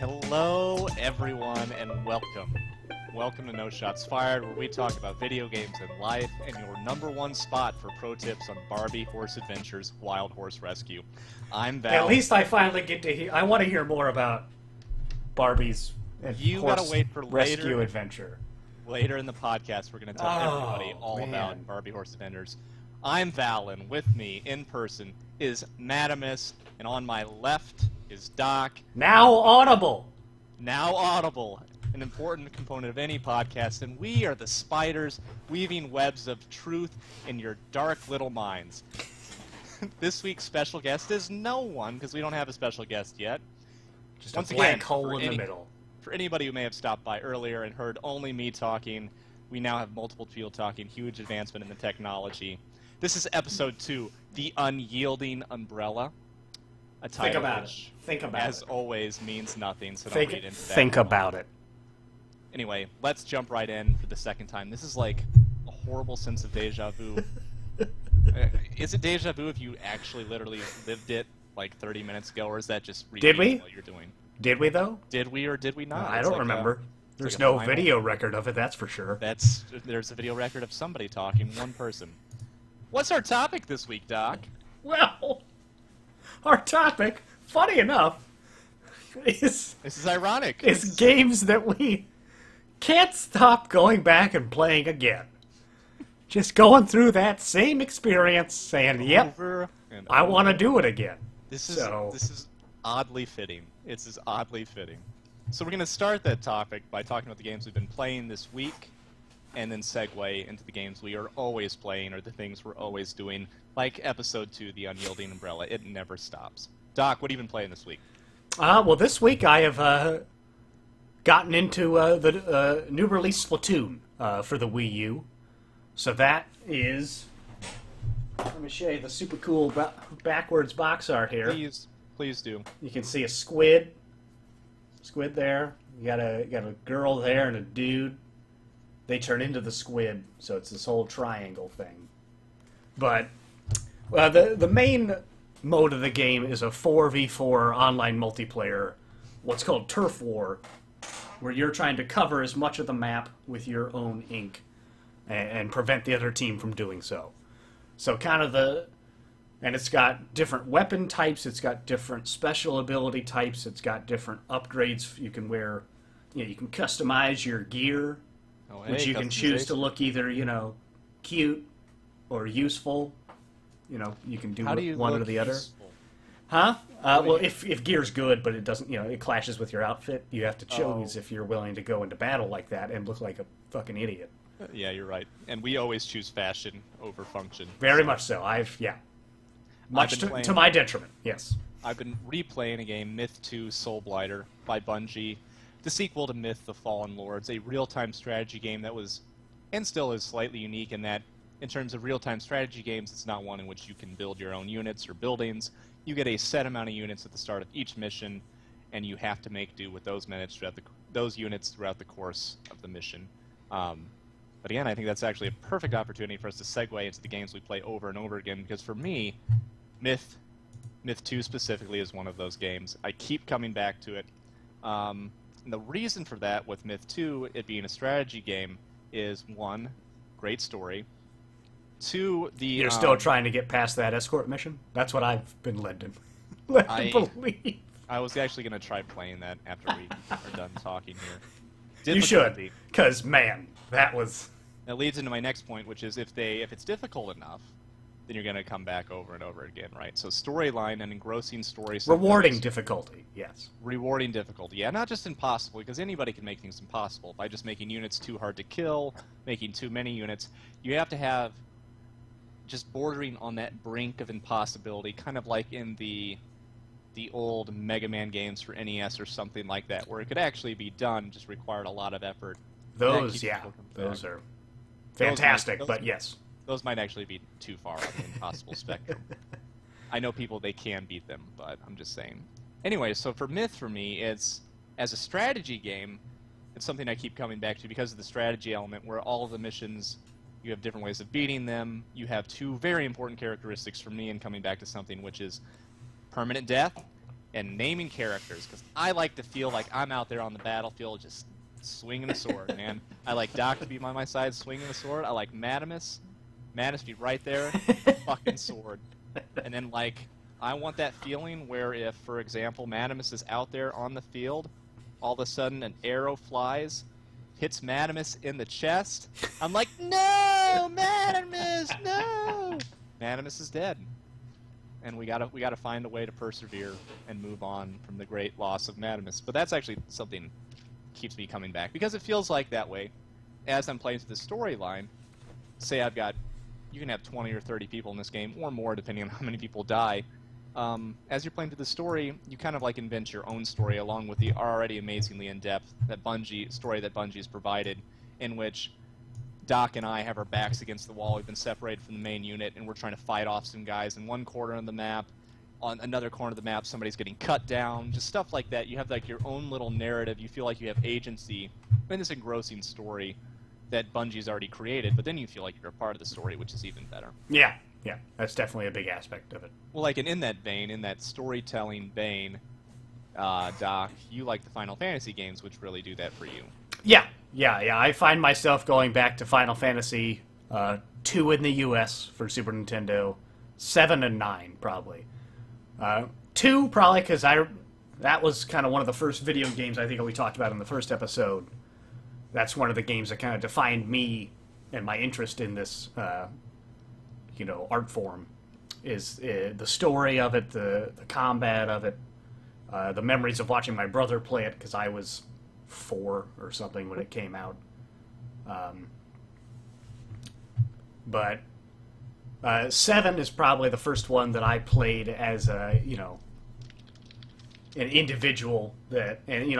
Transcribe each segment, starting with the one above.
Hello, everyone, and welcome. Welcome to No Shots Fired, where we talk about video games and life, and your #1 spot for pro tips on Barbie Horse Adventures Wild Horse Rescue. I'm Val. At least I finally get to hear. I want to hear more about Barbie's gotta wait for rescue adventure. Later in the podcast, we're going to tell everybody all about Barbie Horse Adventures. I'm Val, and with me in person is Madamus, and on my left is Doc. Now audible. Now audible. An important component of any podcast, and we are the spiders weaving webs of truth in your dark little minds. This week's special guest is no one, because we don't have a special guest yet. Just a blank hole in the middle. For anybody who may have stopped by earlier and heard only me talking, we now have multiple people talking, huge advancement in the technology. This is episode 2, The Unyielding Umbrella. A title Think about which, it. Think about as it. always, means nothing, so don't read into that. Think about it. Anyway, let's jump right in for the second time. This is like a horrible sense of deja vu. Is it deja vu if you actually literally lived it like 30 minutes ago, or is that just Did we? what you're doing? Did we, though? Did we or did we not? I don't remember. There's no video record of it, that's for sure. There's a video record of somebody talking, one person. What's our topic this week, Doc? Well, our topic, funny enough, This is ironic. is games that we can't stop going back and playing again. Just going through that same experience, saying, "Yep, I want to do it again." This is oddly fitting. It's just oddly fitting. So we're going to start that topic by talking about the games we've been playing this week, and then segue into the games we are always playing, or the things we're always doing, like episode 2, The Unyielding Umbrella. It never stops. Doc, what have you been playing this week? Well, this week I have gotten into the new release Splatoon for the Wii U. So that is... Let me show you the super cool backwards box art here. Please do. You can see a squid there. You got a girl there and a dude. They turn into the squid, so it's this whole triangle thing. But the main mode of the game is a 4v4 online multiplayer, what's called Turf War, where you're trying to cover as much of the map with your own ink and prevent the other team from doing so. So and it's got different weapon types, it's got different special ability types, it's got different upgrades you can wear. You can customize your gear, which you can choose to look either, cute or useful. You can do one or the other. Huh? Well, if gear's good, but it doesn't, it clashes with your outfit, you have to choose if you're willing to go into battle like that and look like a fucking idiot. Yeah, you're right. And we always choose fashion over function. Very much so. Much to my detriment, yes. I've been replaying a game, Myth 2 Soul Blighter by Bungie, the sequel to Myth the Fallen Lords, a real-time strategy game that was, and still is, slightly unique in that, in terms of real-time strategy games, it's not one in which you can build your own units or buildings. You get a set amount of units at the start of each mission, and you have to make do with those units throughout the course of the mission. But again, I think that's actually a perfect opportunity for us to segue into the games we play over and over again, because for me, Myth 2 specifically is one of those games. I keep coming back to it. And the reason for that with Myth 2, it being a strategy game, is 1, great story. 2, You're still trying to get past that escort mission? That's what I've been led to believe. I was actually going to try playing that after we are done talking here. You should, because, man, that was... That leads into my next point, which is if it's difficult enough, then you're going to come back over and over again, right? So storyline and engrossing story... Rewarding difficulty, yes. Rewarding difficulty, yeah, not just impossible, because anybody can make things impossible by just making units too hard to kill, making too many units. You have to have just bordering on that brink of impossibility, kind of like in the old Mega Man games for NES or something like that, where it could actually be done, just required a lot of effort. Those are fantastic, but yes. Those might actually be too far on the impossible spectrum. I know people, they can beat them, but I'm just saying. Anyway, so for Myth, for me, it's, as a strategy game, it's something I keep coming back to because of the strategy element, where all of the missions, you have different ways of beating them. You have 2 very important characteristics for me in coming back to something, which is permanent death and naming characters, because I like to feel like I'm out there on the battlefield just swinging a sword, man. I like Doc to be by my side swinging a sword. I like Madamus to be right there with a fucking sword. And then, like, I want that feeling where if, for example, Madamus is out there on the field, all of a sudden an arrow flies, hits Madamus in the chest. I'm like, no, Madamus, no! Madamus is dead. And we gotta find a way to persevere and move on from the great loss of Madamus. But that's actually something that keeps me coming back, because it feels like that way. As I'm playing through the storyline, say I've got, you can have 20 or 30 people in this game, or more depending on how many people die. As you're playing through the story, you kind of like invent your own story along with the already amazingly in-depth story that Bungie's provided, in which Doc and I have our backs against the wall. We've been separated from the main unit, and we're trying to fight off some guys in one corner of the map. On another corner of the map, somebody's getting cut down. Just stuff like that. You have like your own little narrative. You feel like you have agency in this engrossing story that Bungie's already created, but then you feel like you're a part of the story, which is even better. Yeah, that's definitely a big aspect of it. Well, like, and in that vein, in that storytelling vein, Doc, you like the Final Fantasy games, which really do that for you. Yeah. I find myself going back to Final Fantasy 2 in the US for Super Nintendo, 7 and 9 probably. 2 probably because that was kind of one of the first video games I think we talked about in the first episode. That's one of the games that kind of defined me and my interest in this, art form. Is the story of it, the combat of it, the memories of watching my brother play it, because I was 4 or something when it came out. But 7 is probably the first one that I played as an individual that, and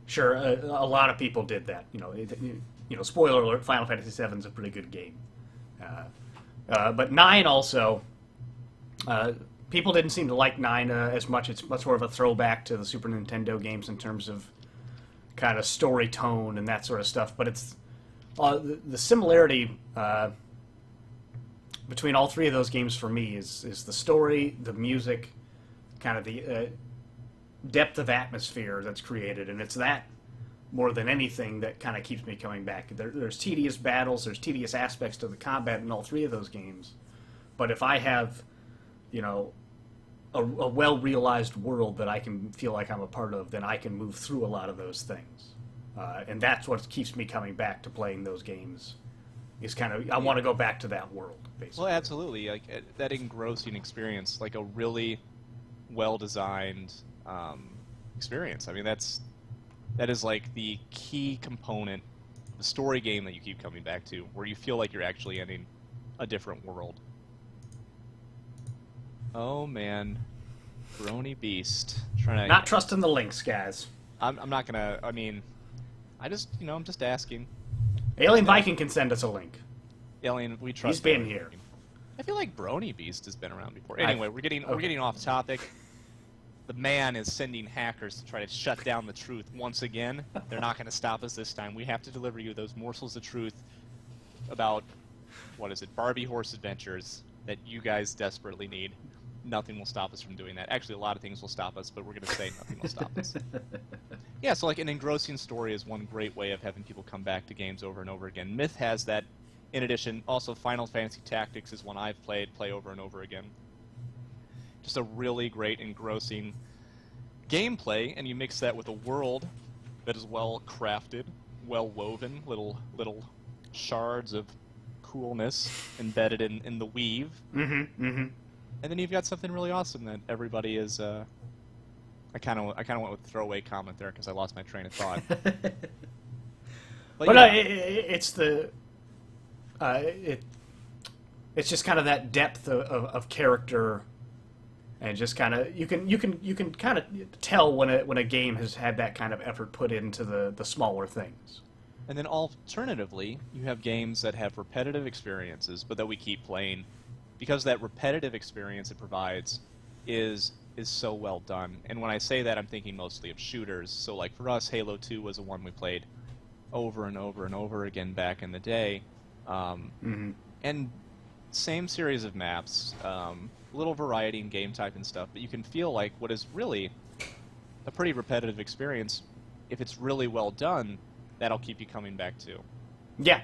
sure, a lot of people did that. Spoiler alert: Final Fantasy VII is a pretty good game. But 9 also, people didn't seem to like 9 as much. It's much more of a throwback to the Super Nintendo games in terms of kind of story tone and that sort of stuff. But it's the similarity between all 3 of those games for me is the story, the music, kind of the depth of atmosphere that's created, and it's that more than anything that kind of keeps me coming back. There's tedious battles, there's tedious aspects to the combat in all 3 of those games, but if I have, a well-realized world that I can feel like I'm a part of, then I can move through a lot of those things, and that's what keeps me coming back to playing those games. Is kind of, I want to go back to that world, basically. Well, absolutely, like that engrossing experience, like a really well-designed experience. I mean, that is like the key component, the story game that you keep coming back to, where you feel like you're actually in a different world. Oh man, Brony Beast, not trusting the links, guys. I'm not gonna. I mean, I'm just asking. Alien Viking can send us a link. Alien, we trust. He's been here. I feel like Brony Beast has been around before. Anyway, we're getting off topic. The man is sending hackers to try to shut down the truth once again. They're not going to stop us this time. We have to deliver you those morsels of truth about, Barbie Horse Adventures that you guys desperately need. Nothing will stop us from doing that. Actually, a lot of things will stop us, but we're going to say nothing will stop us. Yeah, so like an engrossing story is one great way of having people come back to games over and over again. Myth has that. In addition, also Final Fantasy Tactics is one I've play over and over again. Just a really great, engrossing gameplay, and you mix that with a world that is well crafted, well woven, little shards of coolness embedded in the weave. And then you've got something really awesome that everybody is. I kind of went with a throwaway comment there because I lost my train of thought. But yeah. It's the. It's just kind of that depth of character. And just kind of you can kind of tell when a game has had that kind of effort put into the smaller things. And then alternatively, you have games that have repetitive experiences, but that we keep playing because that repetitive experience it provides is so well done. And when I say that, I'm thinking mostly of shooters. So like for us, Halo 2 was the one we played over and over and over again back in the day. And same series of maps. a little variety in game type and stuff, but you can feel like what is really a pretty repetitive experience. If it's really well done, that'll keep you coming back too. Yeah,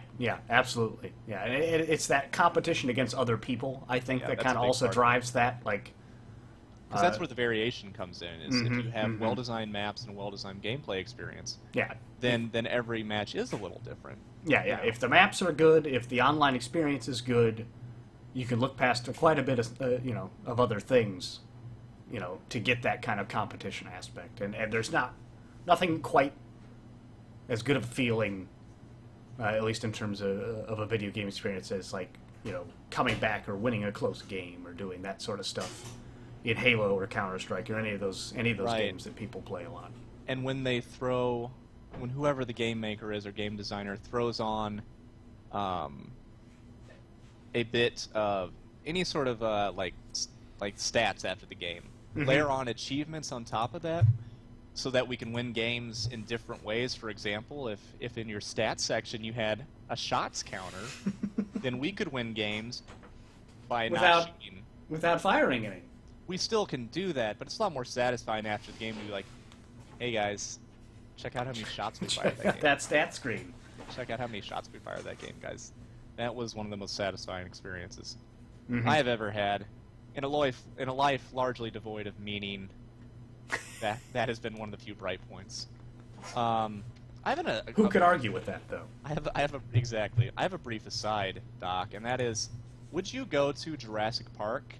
absolutely. Yeah, and it's that competition against other people, I think, that kind of also drives that, like... Because that's where the variation comes in, is if you have well-designed maps and a well-designed gameplay experience, then every match is a little different. Yeah. If the maps are good, if the online experience is good, you can look past quite a bit of, of other things, to get that kind of competition aspect. And there's nothing quite as good of a feeling, at least in terms of a video game experience, as like, coming back or winning a close game or doing that sort of stuff in Halo or Counter-Strike or any of those games that people play a lot. And when whoever the game maker is or game designer throws on a bit of any sort of like stats after the game, layer on achievements on top of that, so that we can win games in different ways. For example, if in your stats section you had a shots counter, then we could win games by not shooting. Without firing any. We still can do that, but it's a lot more satisfying after the game to be like, hey guys, check out how many shots we fired that game. That stat screen. Check out how many shots we fired that game, guys. That was one of the most satisfying experiences I have ever had. In a life largely devoid of meaning, that has been one of the few bright points. Who could argue with that, though? I have a brief aside, Doc, and that is, would you go to Jurassic Park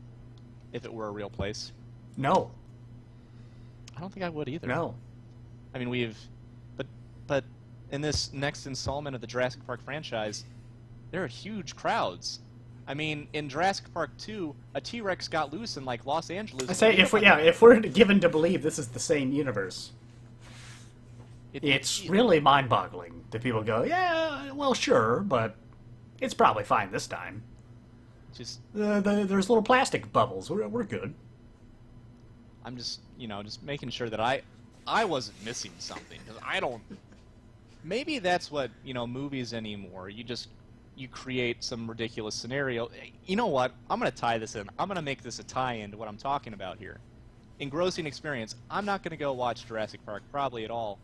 if it were a real place? No. I don't think I would either. No. I mean, but in this next installment of the Jurassic Park franchise, there are huge crowds. I mean, in Jurassic Park 2, a T-Rex got loose in, like, Los Angeles. I say, if we're given to believe this is the same universe, it's really mind-boggling that people go, yeah, well, sure, but it's probably fine this time. Just there's little plastic bubbles. We're good. I'm just making sure that I wasn't missing something, because I don't. Maybe that's what movies anymore. You create some ridiculous scenario. You know what? I'm gonna tie this in. I'm gonna make this a tie-in to what I'm talking about here. Engrossing experience. I'm not gonna go watch Jurassic Park probably at all,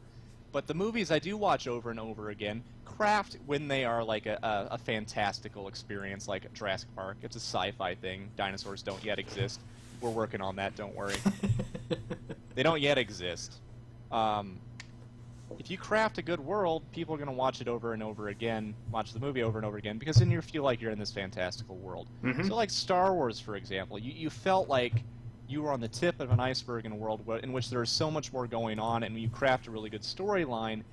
but the movies I do watch over and over again craft when they are like a fantastical experience, like Jurassic Park. It's a sci-fi thing. Dinosaurs don't yet exist. We're working on that, don't worry. They don't yet exist. If you craft a good world, people are going to watch it over and over again, watch the movie over and over again, because then you feel like you're in this fantastical world. So like Star Wars, for example, you felt like you were on the tip of an iceberg in a world in which there's so much more going on, and when you craft a really good storyline,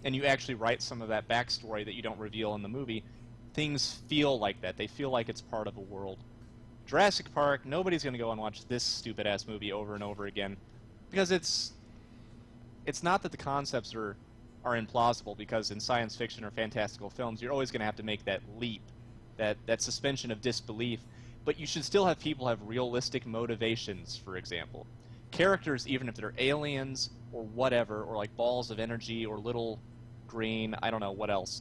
and you actually write some of that backstory that you don't reveal in the movie, things feel like that. They feel like it's part of a world. Jurassic Park, nobody's going to go and watch this stupid-ass movie over and over again, because it's not that the concepts are implausible, because in science fiction or fantastical films, you're always going to have to make that leap, that suspension of disbelief, but you should still have people have realistic motivations, for example. Characters, even if they're aliens or whatever, or like balls of energy or little green, I don't know, what else.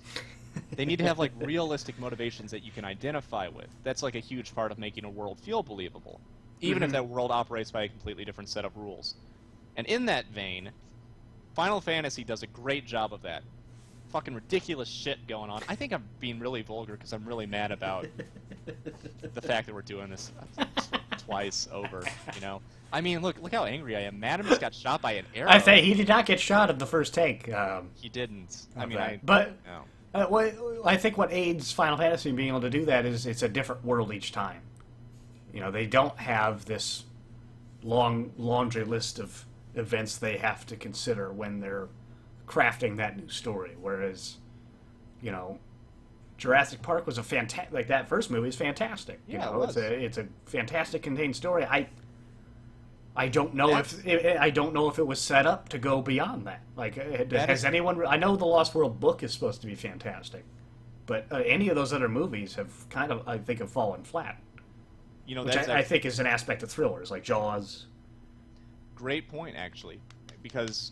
They need to have like realistic motivations that you can identify with. That's like a huge part of making a world feel believable, even if that world operates by a completely different set of rules. And in that vein, Final Fantasy does a great job of that. Fucking ridiculous shit going on. I think I'm being really vulgar because I'm really mad about the fact that we're doing this twice over, I mean, look how angry I am. Madam just got shot by an arrow. I say he did not get shot in the first take. He didn't. I mean, I think what aids Final Fantasy in being able to do that is it's a different world each time. They don't have this long laundry list of events they have to consider when they're crafting that new story. Whereas, Jurassic Park was a fantastic. Like that first movie is fantastic. It's a fantastic contained story. I don't know if it was set up to go beyond that. Like, has anyone? I know the Lost World book is supposed to be fantastic, but any of those other movies have kind of, I think, have fallen flat. Which I think is an aspect of thrillers like Jaws. Great point, actually, because